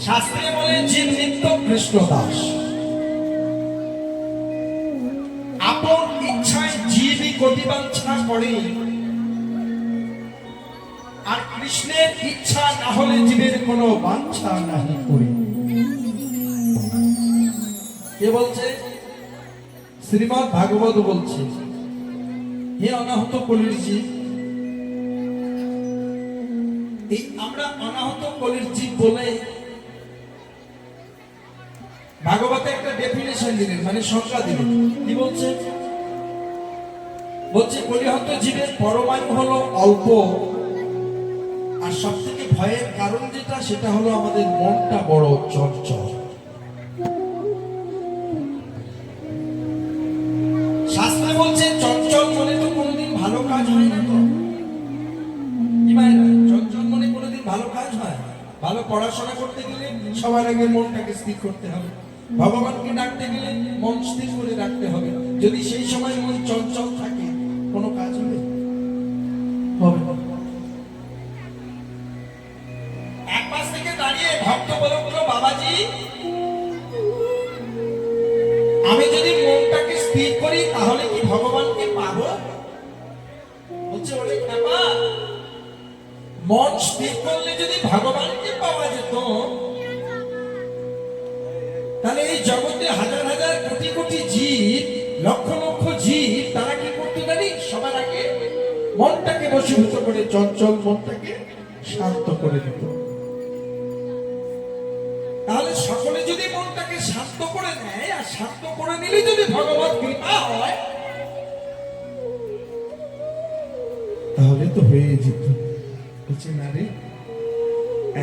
শাস্ত্রে বলে জীব নিত্য কৃষ্ণ দাস। আপন ইচ্ছায় জীবই গতিবাঞ্ছা করে, আর কৃষ্ণের ইচ্ছা না হলে জীবের কোনো বাঞ্ছা নাহি করে। কে বলছে? শ্রীমদ্ ভাগবত বলছে, হে অনাহত কলির জীব, এই আমরা অনাহত কলির জীব বলে ভাগবতে একটা ডেফিনেশন দিলেন, মানে সংজ্ঞা দিলেন। কি বলছে? বলছে কলিহত জীবের পরমায়ু হলো অল্প, আর সব থেকে ভয়ের কারণ যেটা, সেটা হলো আমাদের মনটা বড় চঞ্চল। শাস্ত্রে বলছে চঞ্চল মনে তো কোনোদিন ভালো কাজ হয় না। তো কি মায়েরা, চঞ্চল মনে কোনোদিন ভালো কাজ হয়? ভালো পড়াশোনা করতে গেলে সবার আগে মনটাকে স্থির করতে হবে, ভগবানকে ডাকতে গেলে মন স্থির করে রাখতে হবে। যদি সেই সময় মন চঞ্চল থাকে, কোনো কাজ হবে? হবে না। এক পাশ থেকে দাঁড়িয়ে ভক্ত বলে উঠলো, বাবাজি আমি যদি মনটাকে স্থির করি তাহলে কি ভগবানকে পাবো? বলছে ওরে বাবা, মন স্থির করলে যদি ভগবানকে পাওয়া যেত, তাহলে এই জগতে হাজার হাজার কোটি কোটি জীব, লক্ষ লক্ষ জীব, তারা কি করতে জানি? সবার আগে মনটাকে বশীভূত করে, চঞ্চল মনটাকে শান্ত করে দিত। তাহলে সকলে যদি মনটাকে শান্ত করে নেয়, আর শান্ত করে নিলে যদি ভগবত কৃপা হয়, তাহলে তো হয়ে যেত। বলছে না রে,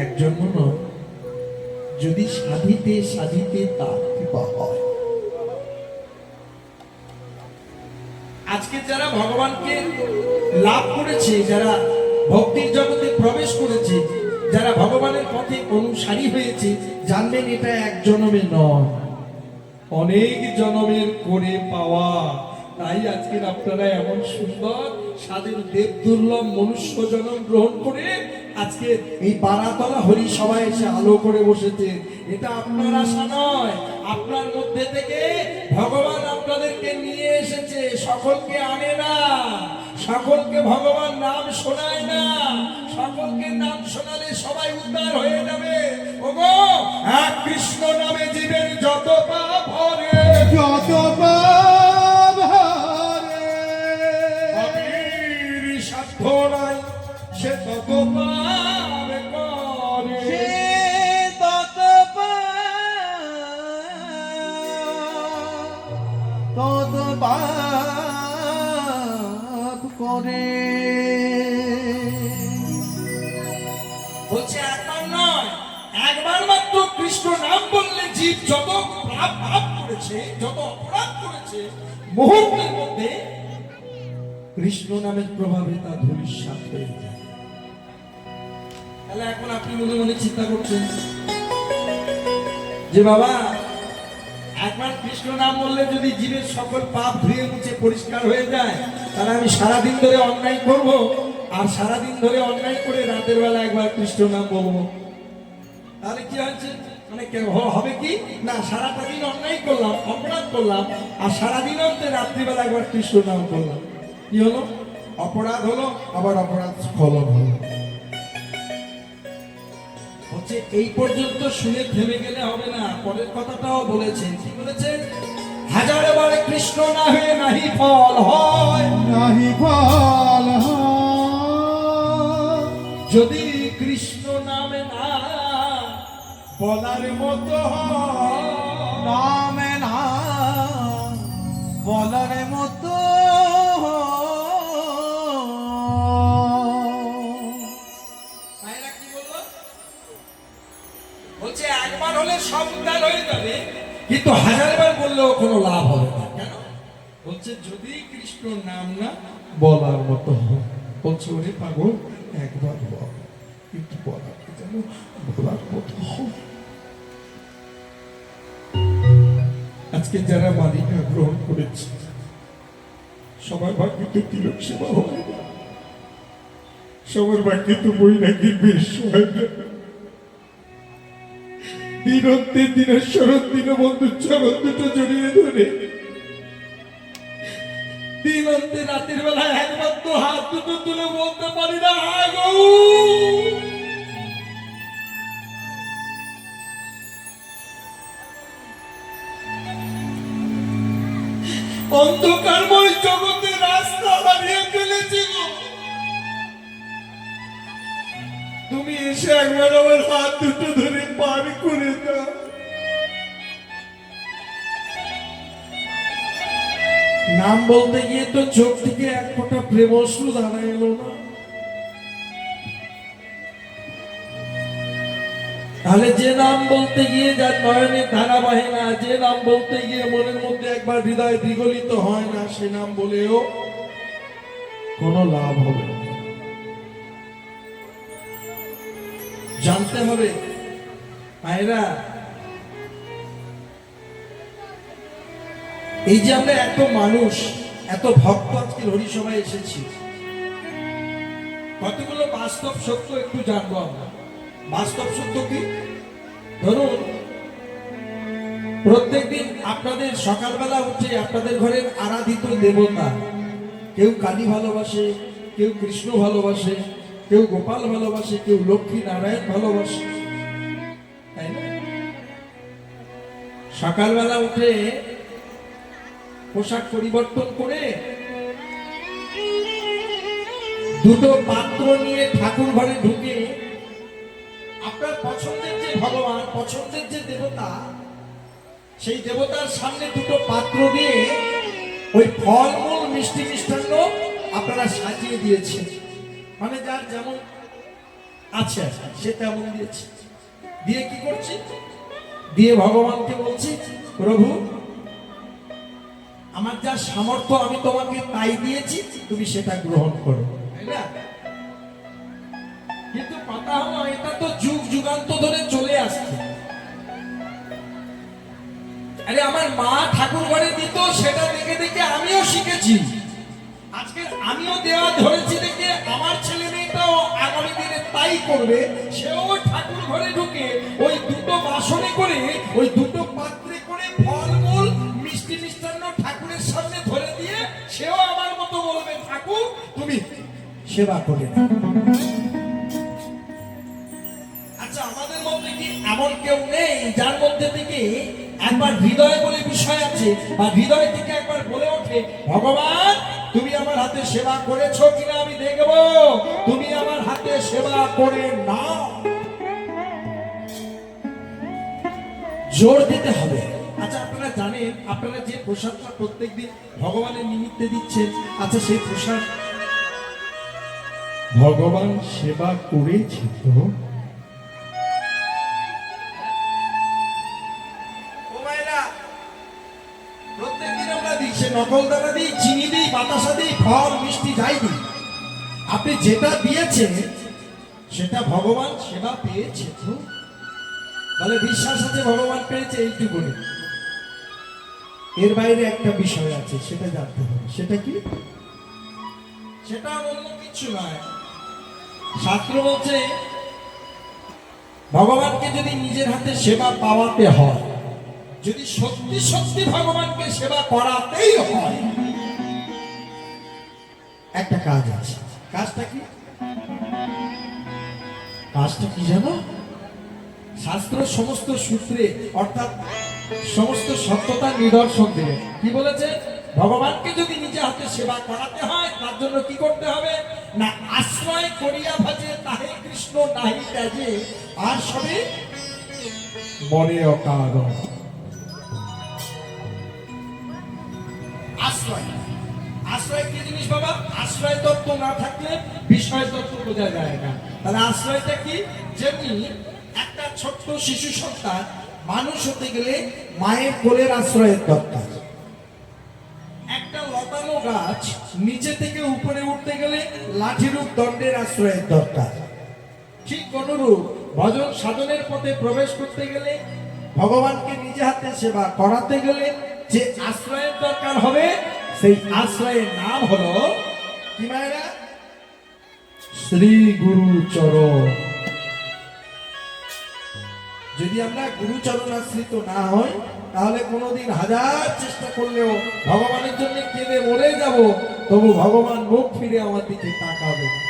একজন নয়, যদি সাধিতে সাধিতে তার কৃপা হয়। আজকে যারা ভগবানকে লাভ করেছে, যারা ভক্তির জগতে প্রবেশ করেছে, যারা ভগবানের পথে অনুসারী হয়েছে, জানবেন এটা এক জন্মে নয়, অনেক জন্মের করে পাওয়া। তাই আজকের আপনারা এমন সুন্দর সাধের দেব দুর্লভ মনুষ্য জন্ম গ্রহণ করে আজকে এই বারাতলা হরি সবাই এসে আলো করে বসেছে। এটা আপনার আশা নয়, আপনার মধ্যে থেকে ভগবান আপনাদেরকে নিয়ে এসেছে। সকলকে আনে না, সকলকে ভগবান নাম শোনায় না। সকলকে নাম শোনালে সবাই উদ্ধার হয়ে যাবে। ওগো, এক কৃষ্ণ নামে জীবের যত পাপ হরে, যত পাপ হরে, পাপীর সাধ্য নাই সে তত পাপ করে, সে তত পাপ করে। বলছে একবার নয়, একবার মাত্র কৃষ্ণ নাম বললে জীব যত পাপ করেছে, যত অপরাধ করেছে, মুহূর্তের মধ্যে কৃষ্ণ নামের প্রভাবে তা ধূলিসাৎ হয়ে যায়। তাহলে এখন আপনি মনে মনে চিন্তা করছেন যে বাবা, একবার কৃষ্ণ নাম বললে যদি জীবের সকল পাপ ধুয়ে মুছে পরিষ্কার হয়ে যায়, তাহলে আমি সারাদিন ধরে অন্যায় করব, আর সারাদিন ধরে অন্যায় করে রাতের বেলা একবার কৃষ্ণ নাম বলবো, তাহলে কি হচ্ছে? মানে হবে কি না, সারাটা দিন অন্যায় করলাম, অপরাধ করলাম, আর সারাদিন অন্তে রাত্রিবেলা একবার কৃষ্ণ নাম করলাম, কি হলো? অপরাধ হলো, আবার অপরাধ ফলন হলো। হচ্ছে এই পর্যন্ত শুনে থেমে গেলে হবে না, পরের কথাটাও বলেছেন। কি বলেছেন? হাজারবার কৃষ্ণ না হয়ে নাহি ফল হয়, নাহি ফল হয়, যদি কৃষ্ণ নামে না বলার মতো হয়, নামে না বলার মতো। মায়েরা কি বললো? বলছে একবার হলে সব উদ্ধার হয়ে যাবে, কিন্তু হাজারবার বললেও কোনো লাভ হবে না। কেন? বলছে যদি কৃষ্ণ নাম না বলার মতো হয়। বলছে ওরে পাগল, একবার বল, কিন্তু বলার যেন বলার মতো হয়। আজকে যারা মালিকা গ্রহণ করেছে, সবার ভাগ্যে তো তিলক সেবা হয় না, সবার ভাগ্যে তো বৈরাগীর বেশ হয় না। দিনন্তে দিনেশ্বরত দীনবন্ধুর চরণ দুটো জড়িয়ে ধরে দিনন্তে রাতের বেলায় একবার তো হাত দুটো তুলে বলতে পারি না, হায় গো। অন্ধকারময় জগতে রাস্তা হারিয়ে ফেলেছি গো। তুমি এসে একবার আমার হাত দুটো ধরে পার করে দাও। নাম বলতে গিয়ে তো চোখ থেকে এক ফোঁটা প্রেম অশ্রু দাঁড়া এলো না। তাহলে যে নাম বলতে গিয়ে যার নয়নে ধারা বাহে না, যে নাম বলতে গিয়ে মনের মধ্যে একবার হৃদয় বিগলিত হয় না, সে নাম বলেও কোনো লাভ হবে না। জানতে হবে ভাইরা, এই যে আমরা এত মানুষ, এত ভক্ত আজকে হরিসভায় এসেছি, কতগুলো বাস্তব সত্য একটু জানবো আমরা। বাস্তব সত্য কি? ধরুন প্রত্যেকদিন আপনাদের সকালবেলা উঠে আপনাদের ঘরের আরাধিত দেবতা, কেউ কালী ভালোবাসে, কেউ কৃষ্ণ ভালোবাসে, কেউ গোপাল ভালোবাসে, কেউ লক্ষ্মী নারায়ণ ভালোবাসে, তাই না? সকালবেলা উঠে পোশাক পরিবর্তন করে দুটো পাত্র নিয়ে ঠাকুর ঘরে ঢুকে আপনার পছন্দের যে ভগবান, পছন্দের যে দেবতা, সেই দেবতার সামনে দুটো পাত্র দিয়ে ওই ফলমূল মিষ্টি মিষ্টান্ন আপনারা সাজিয়ে দিয়েছেন। মানে যার যেমন আছে সে তেমন দিয়েছে। দিয়ে কি করছি? দিয়ে ভগবানকে বলছি, প্রভু আমার যা সামর্থ্য আমি তোমাকে তাই দিয়েছি, তুমি সেটা গ্রহণ করো, তাই না? কিন্তু কথা হলো এটা তো যুগ যুগান্ত ধরে চলে আসছে। আরে আমার মা ঠাকুর ঘরে দিত, সেটা দেখে দেখে আমিও শিখেছি। আজকে আমিও দেওয়া ধরেছি দেখে আমার ছেলে মেয়েটাও আগামী দিনে তাই করবে। সেও ঠাকুর ঘরে ঢুকে ওই দুটো বাসনে করে, ওই দুটো পাত্রে করে ফলমূল মিষ্টি মিষ্টান্ন ঠাকুরের সামনে ধরে দিয়ে সেও আমার মতো বলবে, ঠাকুর তুমি সেবা করে দাও। আচ্ছা, আমাদের মধ্যে কি এমন কেউ নেই যার মধ্যে থেকে একবার হৃদয় বলে বিষয় আছে, বা হৃদয় থেকে একবার বলে ওঠে, ভগবান তুমি আমার হাতে সেবা করেছো কিনা আমি দেখব, তুমি আমার হাতে সেবা করে নাও। জোর দিতে হবে। আচ্ছা, আপনারা জানেন আপনারা যে প্রসাদটা প্রত্যেকদিন ভগবানের নিমিত্তে দিচ্ছেন, আচ্ছা সেই প্রসাদ ভগবান সেবা করেছে তো? প্রত্যেকদিন আমরা দিই, সে নকল দানা দিই, চিনি দিই, বাতাসা দিই, ফল মিষ্টি যাই দিই, আপনি যেটা দিয়েছেন সেটা ভগবান সেবা পেয়েছে তো? বলে বিশ্বাস আছে ভগবান পেয়েছে এইটুকুনি। এর বাইরে একটা বিষয় আছে, সেটা জানতে হবে। সেটা কি? সেটা অন্য কিছু নয়। শাস্ত্র বলছে ভগবানকে যদি নিজের হাতে সেবা পাওয়াতে হয়, যদি সত্যি সত্যি ভগবানকে সেবা করাতেই হয়, একটা কাজ আছে। কাজটা কি? কাজটা কি জানো? শাস্ত্র সমস্ত সূত্রে অর্থাৎ সমস্ত সত্যতা নিদর্শন দিলে কি বলেছে? ভগবানকে যদি নিজে হাতে সেবা করাতে হয়, তার জন্য কি করতে হবে না, আশ্রয় করিয়া ভাজে তাহে কৃষ্ণ নাহি ত্যাজে, আর সবে মনে অকারণ। আশ্রয়, আশ্রয় কি জিনিস বাবা? আশ্রয় তত্ত্ব না থাকলে বিষয় তত্ত্ব বোঝা যায় না। তাহলে আশ্রয়টা কি? যেমনি একটা ছোট্ট শিশু সন্তান মানুষ হতে গেলে মায়ের কোলের আশ্রয়ের দরকার। একটা লতানো গাছ নিচে থেকে উপরে উঠতে গেলে লাঠিরূপ দণ্ডের আশ্রয়ের দরকার। ঠিক অনুরূপ ভজন সাধনের পথে প্রবেশ করতে গেলে, ভগবানকে নিজে হাতে সেবা করাতে গেলে যে আশ্রয়ের দরকার হবে, সেই আশ্রয়ের নাম হলো কি মায়েরা? শ্রী গুরু চরণ। যদি আমরা গুরুচরণ আশ্রিত না হই, তাহলে কোনোদিন হাজার চেষ্টা করলেও ভগবানের জন্য কেঁদে মরে যাব, তবু ভগবান মুখ ফিরে আমার দিকে তাকাবে না।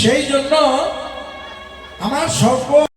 সেই জন্য আমার সর্ব